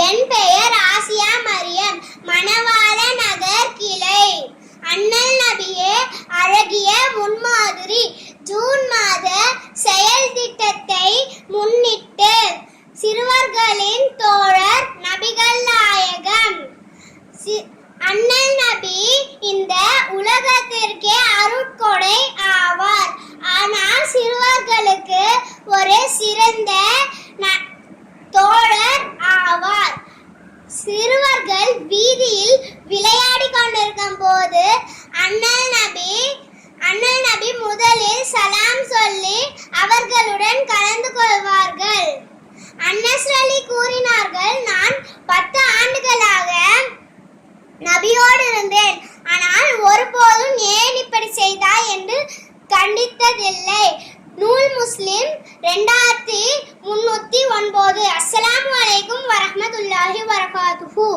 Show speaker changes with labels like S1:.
S1: என் பெயர் ஆசியா மரியம், மணவாள நகர் கிளை. அண்ணல் நபியே அழகிய முன்மாதிரி. ஜூன் மாத செயல் திட்டத்தை முன்னிட்டு சிறுவர்களின் தோழர் நபிகள் நாயகம். அண்ணல் நபி இந்த உலகத்திற்கே அருட்கொடை ஆவார். ஆனால் சிறுவர்களுக்கு ஒரு சிறந்த தோழர் ஆவார். சிறுவர்கள் வீதியில் விளையாடி கொண்டிருக்கும் போது அண்ணல் நபி முதலில் சலாம் சொல்லி அவர்களுடன் கலந்து கொள்வார்கள். அன்னஸ் அலி கூறினார்கள், நான் 10 ஆண்டுகளாக நபியோடு இருந்தேன். ஆனால் ஒருபோதும் ஏன் இப்படி செய்தாய் என்று கண்டித்ததில்லை. நூல் முஸ்லிம் 2309. அஸ்ஸலாமு அலைக்கும் வரஹ்மத்துல்லாஹி வபரகாத்துஹு.